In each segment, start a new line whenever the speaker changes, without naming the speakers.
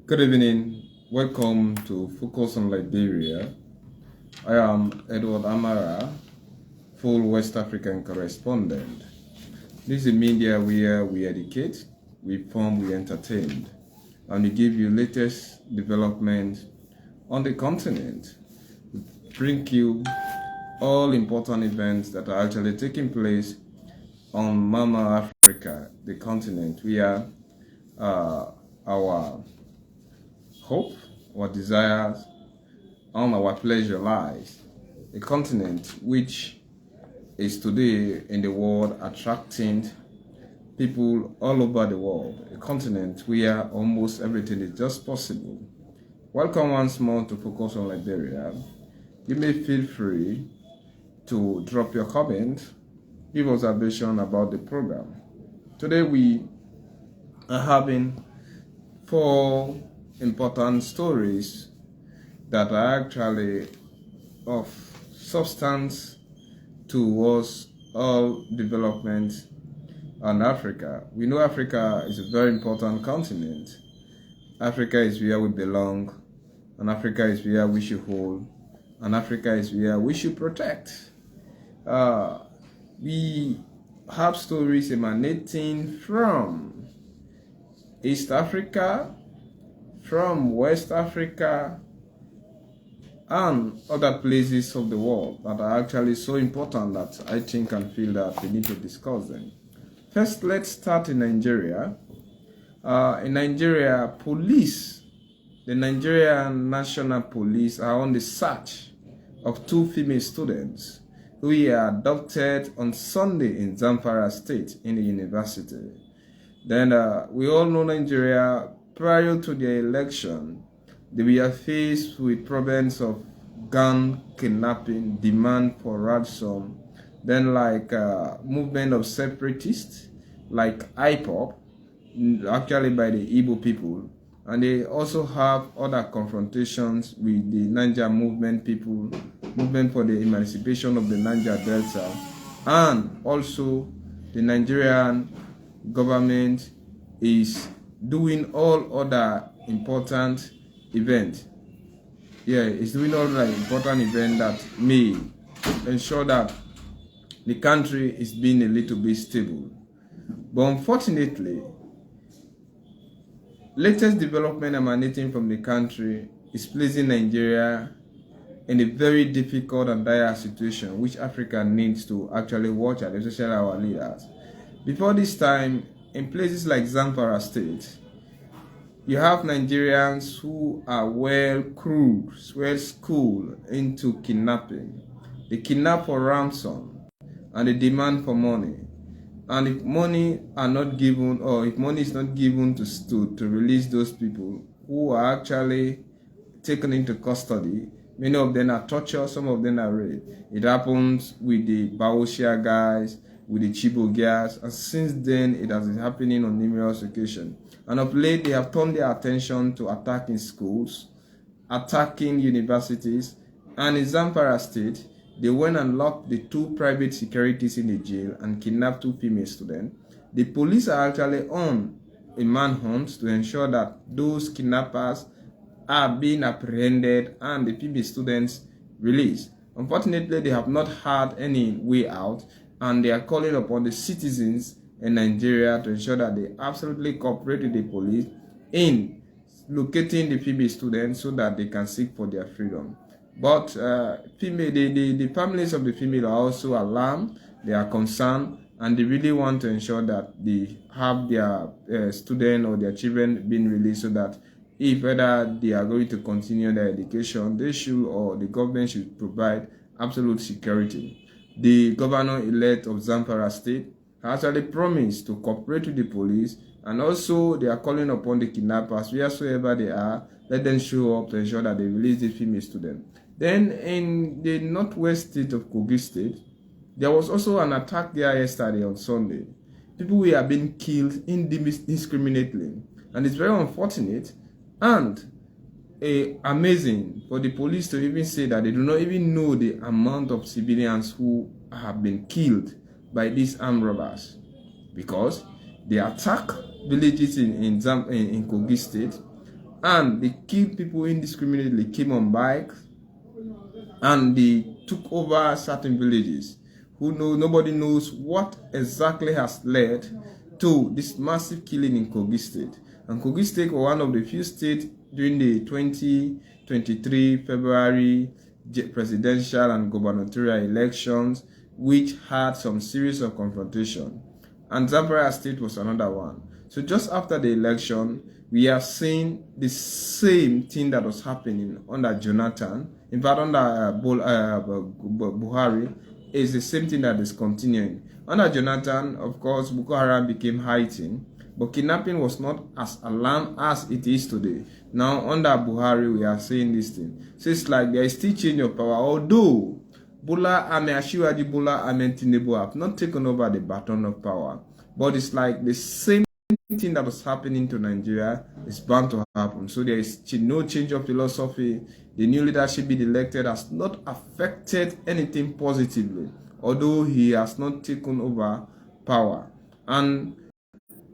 Good evening. Welcome to Focus on Liberia. I am Edward Amara, full West African correspondent. This is a media where we educate, we inform, we entertain, and we give you latest development on the continent. We bring you all important events that are actually taking place on Mama Africa, the continent where our hope, our desires, and our pleasure lies. A continent which is today in the world attracting people all over the world. A continent where almost everything is just possible. Welcome once more to Focus on Liberia. You may feel free to drop your comment, give observation about the program. Today we are having 4 important stories that are actually of substance towards all development on Africa. We know Africa is a very important continent. Africa is where we belong, and Africa is where we should hold, and Africa is where we should protect. We have stories emanating from East Africa, from West Africa, and other places of the world that are actually so important that I think and feel that we need to discuss them. First, let's start in Nigeria. In Nigeria, the Nigerian National Police are on the search of 2 female students who were abducted on Sunday in Zamfara State in the university. Then we all know Nigeria. Prior to the election, they were faced with problems of gun kidnapping, demand for ransom, then movement of separatists like IPOP, actually by the Igbo people, and they also have other confrontations with the Niger movement people, movement for the emancipation of the Niger Delta, and also the Nigerian government is doing all other important events. It's doing all the important events that may ensure that the country is being a little bit stable. But unfortunately, latest development emanating from the country is placing Nigeria in a very difficult and dire situation, which Africa needs to actually watch at, especially our leaders. Before this time, in places like Zamfara State, you have Nigerians who are well schooled into kidnapping. They kidnap for ransom and they demand for money. And if money are not given, or if money is not given to release those people who are actually taken into custody, many of them are tortured, some of them are raped. It happens with the Baoshia guys, with the Chibo girls, and since then it has been happening on numerous occasions. And of late, they have turned their attention to attacking schools, attacking universities, and in Zamfara State, they went and locked the 2 private securities in the jail and kidnapped 2 female students. The police are actually on a manhunt to ensure that those kidnappers are being apprehended and the female students released. Unfortunately, they have not had any way out, and they are calling upon the citizens in Nigeria to ensure that they absolutely cooperate with the police in locating the female students so that they can seek for their freedom. But the families of the female are also alarmed, they are concerned, and they really want to ensure that they have their student or their children being released, so that if whether they are going to continue their education, they should, or the government should provide absolute security. The governor-elect of Zamfara State has actually promised to cooperate with the police, and also they are calling upon the kidnappers, wheresoever they are, let them show up to ensure that they release the female student. Then in the northwest state of Kogi State, there was also an attack there yesterday on Sunday. People were being killed indiscriminately, and it's very unfortunate and amazing for the police to even say that they do not even know the amount of civilians who have been killed by these armed robbers, because they attack villages in Kogi State, and they killed people indiscriminately, came on bikes, and they took over certain villages. Nobody knows what exactly has led to this massive killing in Kogi State. And Kogi State was one of the few states during the 2023 February presidential and gubernatorial elections which had some series of confrontation. And Zamfara State was another one. So just after the election, we have seen the same thing that was happening under Jonathan. In fact, under Buhari, is the same thing that is continuing. Under Jonathan, of course, Boko Haram became heightened, but kidnapping was not as alarmed as it is today. Now, under Buhari, we are seeing this thing. So it's like there is still change of power, although Bola Ahmed Tinubu have not taken over the baton of power. But it's like the same thing that was happening to Nigeria is bound to happen. So there is no change of philosophy. The new leadership being elected has not affected anything positively, although he has not taken over power. And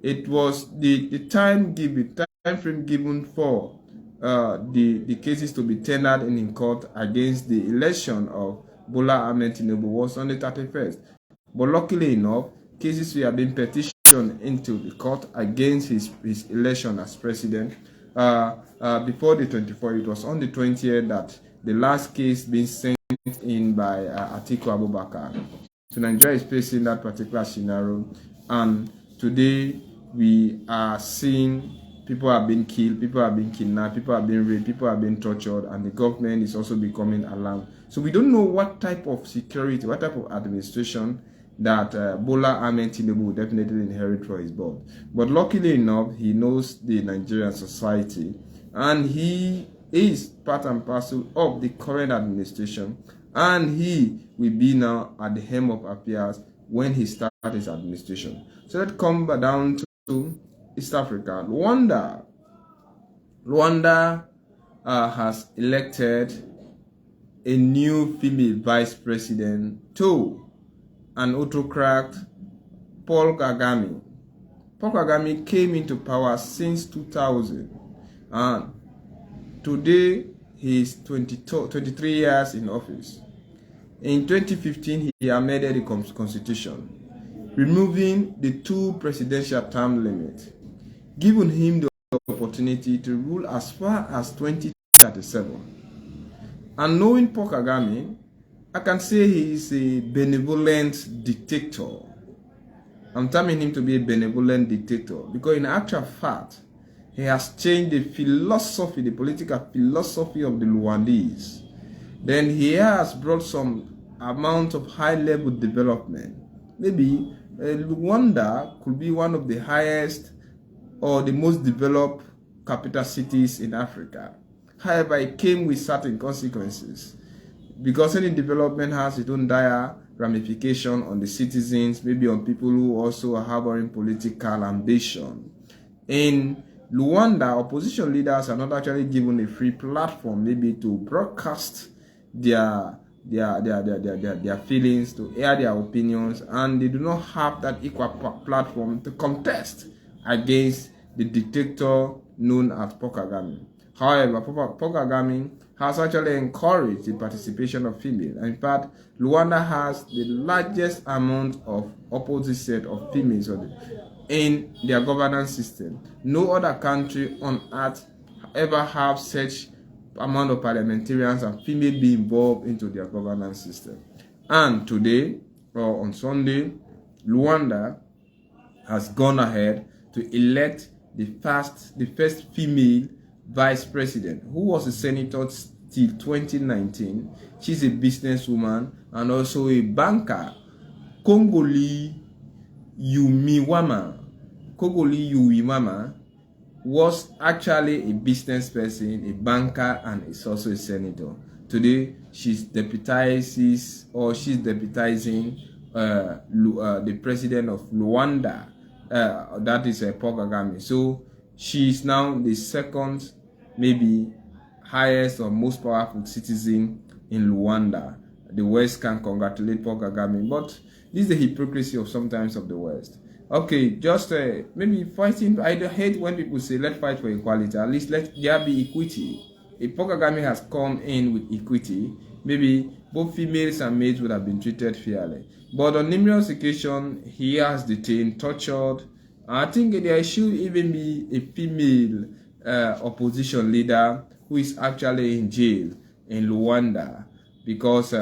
it was the time frame given for the cases to be tendered in court against the election of Bola Ahmed Tinubu was on the 31st. But luckily enough, cases have been petitioned into the court against his election as president. Before the 24th, it was on the 20th that the last case being sent in by Atiku Abubakar. So Nigeria is facing that particular scenario, and today we are seeing people are being killed, people are being kidnapped, people are being raped, people are being tortured, and the government is also becoming alarmed. So we don't know what type of security, what type of administration that Bola Ahmed Tinubu will definitely inherit for his board. But luckily enough, he knows the Nigerian society, and he is part and parcel of the current administration, and he will be now at the helm of affairs when he starts his administration. So let's come down to East Africa. Rwanda has elected a new female vice president to an autocrat, Paul Kagame. Paul Kagame came into power since 2000, and today he is 23 years in office. In 2015, he amended the constitution, removing the 2 presidential term limit, giving him the opportunity to rule as far as 2037. And knowing Paul Kagame, I can say he is a benevolent dictator. I'm terming him to be a benevolent dictator because in actual fact, he has changed the philosophy, the political philosophy of the Rwandese. Then he has brought some amount of high-level development. Maybe Rwanda could be one of the highest or the most developed capital cities in Africa. However, it came with certain consequences, because any development has its own dire ramification on the citizens, maybe on people who also are harboring political ambition. In Rwanda, opposition leaders are not actually given a free platform, maybe to broadcast their feelings, to air their opinions, and they do not have that equal platform to contest against the dictator known as Paul Kagame. However, Paul Kagame has actually encouraged the participation of females. In fact, Rwanda has the largest amount of opposite set of females in their governance system. No other country on earth ever have such amount of parliamentarians and females be involved into their governance system. And today, or on Sunday, Rwanda has gone ahead to elect the first female vice president, who was a senator till 2019. She's a businesswoman and also a banker. Kongoli Yumiwama was actually a business person, a banker, and is also a senator. Today, she's deputizing the president of Rwanda, that is Paul Kagame. So she's now the second, maybe highest or most powerful citizen in Rwanda. The West can congratulate Paul Kagame, but this is the hypocrisy of sometimes of the West. Okay, just maybe fighting. I hate when people say let's fight for equality. At least let there be equity. If Paul Kagame has come in with equity, maybe both females and males would have been treated fairly. But on numerous occasions, he has detained, tortured. I think there should even be a female opposition leader who is actually in jail in Rwanda because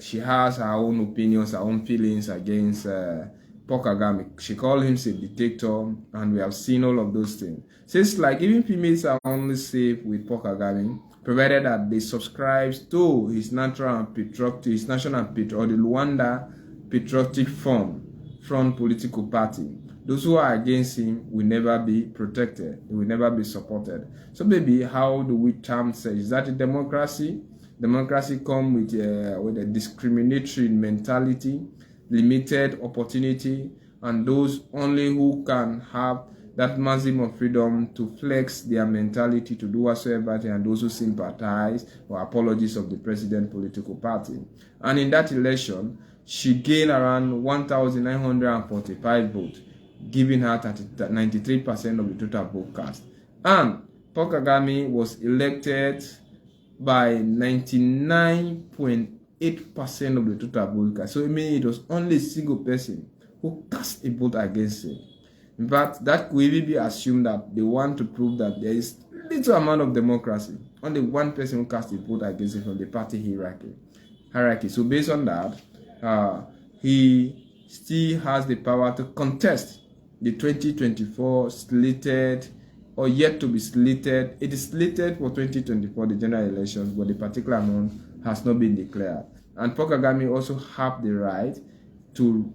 she has her own opinions, her own feelings against Paul Kagame. She called him a dictator, and we have seen all of those things. So it's like even females are only safe with Paul Kagame, provided that they subscribe to his national and patriotic, his national and patriotic, or the Rwanda Patriotic Front political party. Those who are against him will never be protected. They will never be supported. So maybe how do we term say, is that a democracy? Democracy comes with a discriminatory mentality, limited opportunity, and those only who can have that maximum freedom to flex their mentality to do whatsoever, and those who sympathize or apologies of the president political party. And in that election, she gained around 1,945 votes, giving her 93% of the total vote cast. And Paul Kagame was elected by 99.8% of the total vote cast. So it means it was only a single person who cast a vote against him. In fact, that could even be assumed that they want to prove that there is little amount of democracy. Only one person who cast a vote against him from the party hierarchy. So based on that, he still has the power to contest the 2024 slated or yet to be slated. It is slated for 2024, the general elections, but the particular month has not been declared. And Paul Kagame also have the right to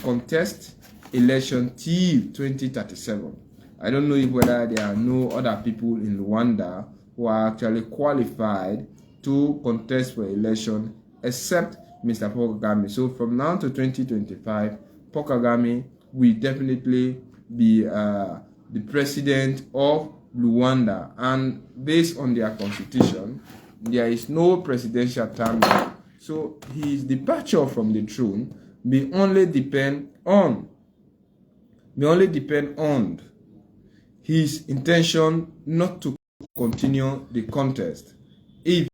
contest election till 2037. I don't know whether there are no other people in Rwanda who are actually qualified to contest for election except Mr. Paul Kagame. So from now to 2025, Paul Kagame will definitely be the president of Rwanda. And based on their constitution, there is no presidential term. So his departure from the throne may only depend on his intention not to continue the contest. If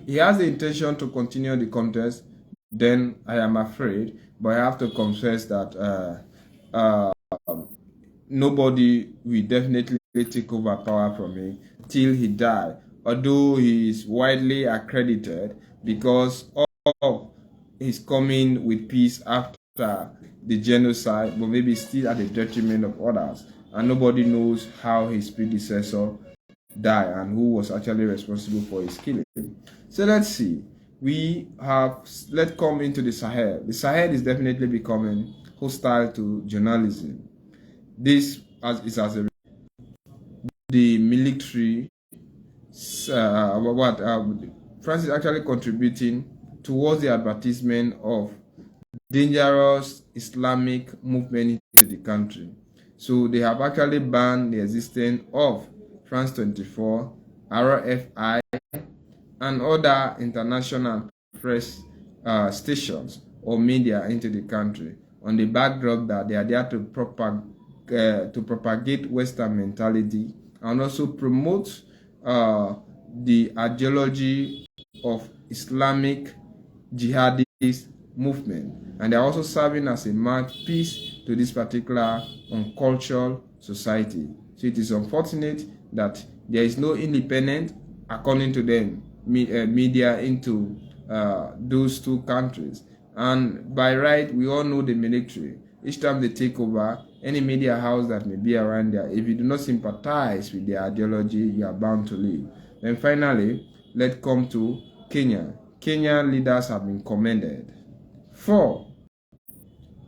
he has the intention to continue the contest, then I am afraid, but I have to confess that nobody will definitely take over power from him till he dies. Although he is widely accredited because of his coming with peace after the genocide, but maybe still at the detriment of others. And nobody knows how his predecessor died and who was actually responsible for his killing. So let's see. Let's come into the Sahel. The Sahel is definitely becoming hostile to journalism. This is as a the military, France is actually contributing towards the advertisement of dangerous Islamic movement into the country. So they have actually banned the existence of France 24, RFI, and other international press stations or media into the country on the backdrop that they are there to propagate Western mentality and also promote the ideology of Islamic jihadist movement. And they are also serving as a mouthpiece to this particular uncultured society. So it is unfortunate that there is no independent, according to them, media into those two countries. And by right, we all know the military. Each time they take over, any media house that may be around there, if you do not sympathize with their ideology, you are bound to leave. Then finally, let's come to Kenya. Kenyan leaders have been commended for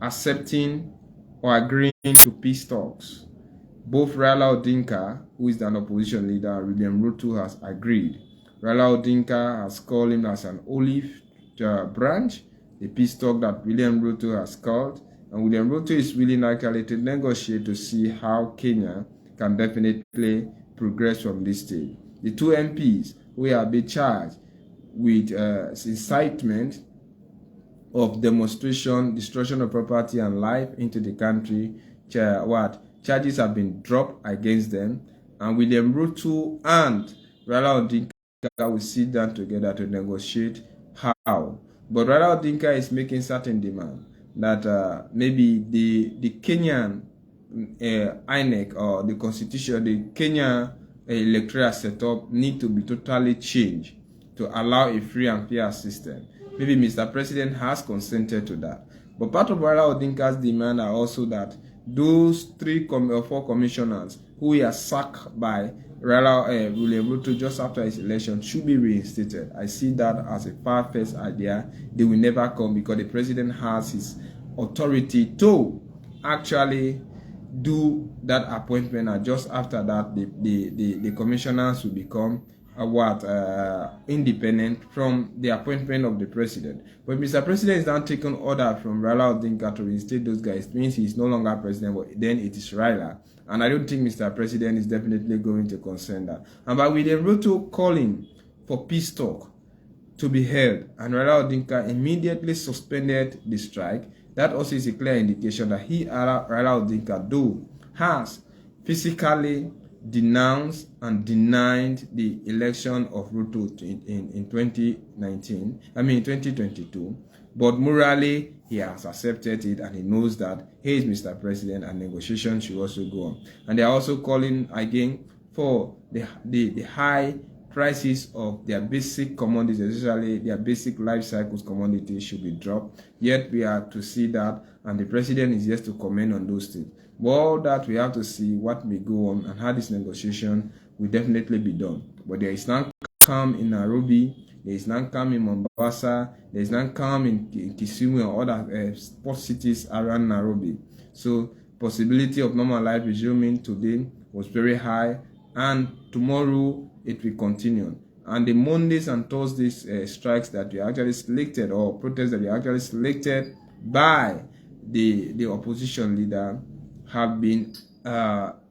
accepting or agreeing to peace talks. Both Raila Odinga, who is an opposition leader, and William Ruto has agreed. Raila Odinga has called him as an olive branch, the peace talk that William Ruto has called. And William Ruto is willing actually to negotiate to see how Kenya can definitely progress from this stage. The two MPs who have been charged with incitement of demonstration, destruction of property and life into the country. Charges have been dropped against them, and William Ruto and Raila Odinka will sit down together to negotiate how. But Raila Odinka is making certain demand that maybe the Kenyan INEC or the constitution, the Kenya electoral setup need to be totally changed to allow a free and fair system. Maybe Mr. President has consented to that. But part of Raila Odinka's demand are also that those 3 or 4 commissioners who were sacked by William Ruto just after his election should be reinstated. I see that as a far-fetched idea. They will never come because the president has his authority to actually do that appointment, and just after that the commissioners will become independent from the appointment of the president. But Mr. President is now taking order from Raila Odinka to reinstate those guys. It means he's no longer president, but then it is Raila. And I don't think Mr. President is definitely going to consent that. And by William Ruto calling for peace talk to be held, and Raila Odinka immediately suspended the strike, that also is a clear indication that Raila Odinka, though has physically denounced and denied the election of Ruto in 2022, but morally he has accepted it, and he knows that he is Mr. President and negotiations should also go on. And they are also calling again for the high prices of their basic commodities, especially their basic life cycles commodities, should be dropped. Yet we are to see that, and the president is yet to comment on those things. But all that we have to see what may go on and how this negotiation will definitely be done. But there is now calm in Nairobi, there is now calm in Mombasa, there is now calm in Kisumu or other port cities around Nairobi. So possibility of normal life resuming today was very high, and tomorrow it will continue. And the Mondays and Thursdays strikes that we actually selected, or protests that we actually selected by the opposition leader, have been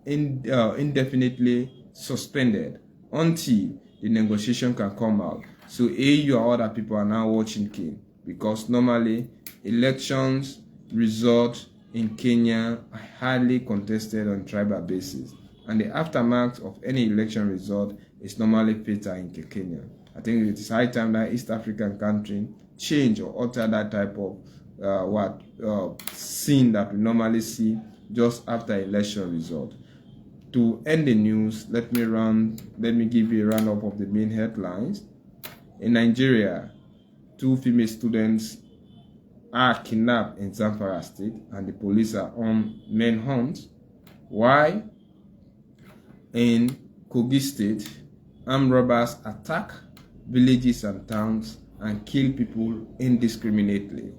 indefinitely suspended until the negotiation can come out. So AU or other people are now watching Kenya, because normally elections result in Kenya are highly contested on tribal basis, and the aftermath of any election result is normally fatal in Kenya. I think it is high time that East African country change or alter that type of scene that we normally see just after election result. To end the news, let me give you a roundup of the main headlines. In Nigeria, 2 female students are kidnapped in Zamfara State, and the police are on manhunt. Why? In Kogi State, armed robbers attack villages and towns and kill people indiscriminately.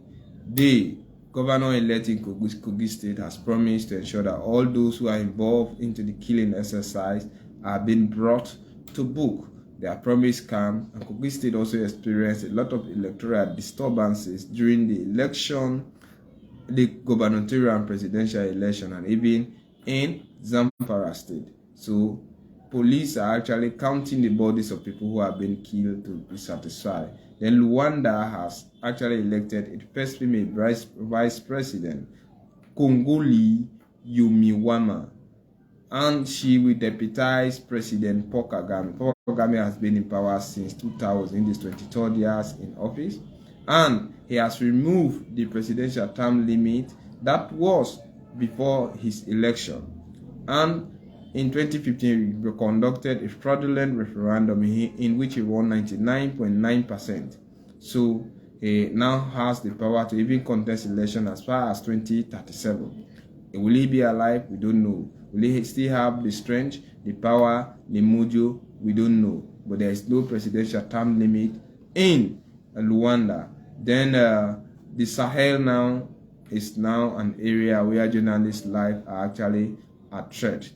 The governor-elect in Kogi State has promised to ensure that all those who are involved into the killing exercise are being brought to book. Their promise came, and Kogi State also experienced a lot of electoral disturbances during the election, the gubernatorial and presidential election, and even in Zamfara State. So police are actually counting the bodies of people who have been killed to be satisfied. Then Rwanda has actually elected its first female vice president, Kongoli Yumiwama, and she will deputize President Paul Kagame. Paul Kagame has been in power since 2000, in his 23rd years in office, and he has removed the presidential term limit that was before his election. And in 2015, we conducted a fraudulent referendum in which he won 99.9%. So he now has the power to even contest election as far as 2037. Will he be alive? We don't know. Will he still have the strength, the power, the mojo? We don't know. But there is no presidential term limit in Rwanda. Then the Sahel now is now an area where journalists' lives are actually at threat.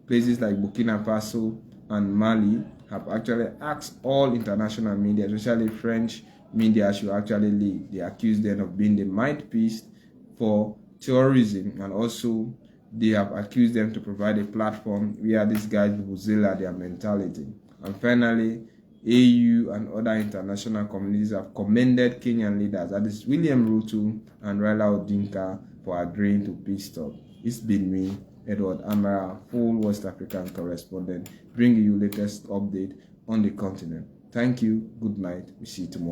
Places like Burkina Faso and Mali have actually asked all international media, especially French media, should actually leave. They accuse them of being the mouthpiece for terrorism, and also they have accused them to provide a platform where these guys will zeal their mentality. And finally, AU and other international communities have commended Kenyan leaders, that is William Ruto and Raila Odinga, for agreeing to peace talk. It's been me, Edward Amara, full West African correspondent, bringing you latest update on the continent. Thank you. Good night. We see you tomorrow.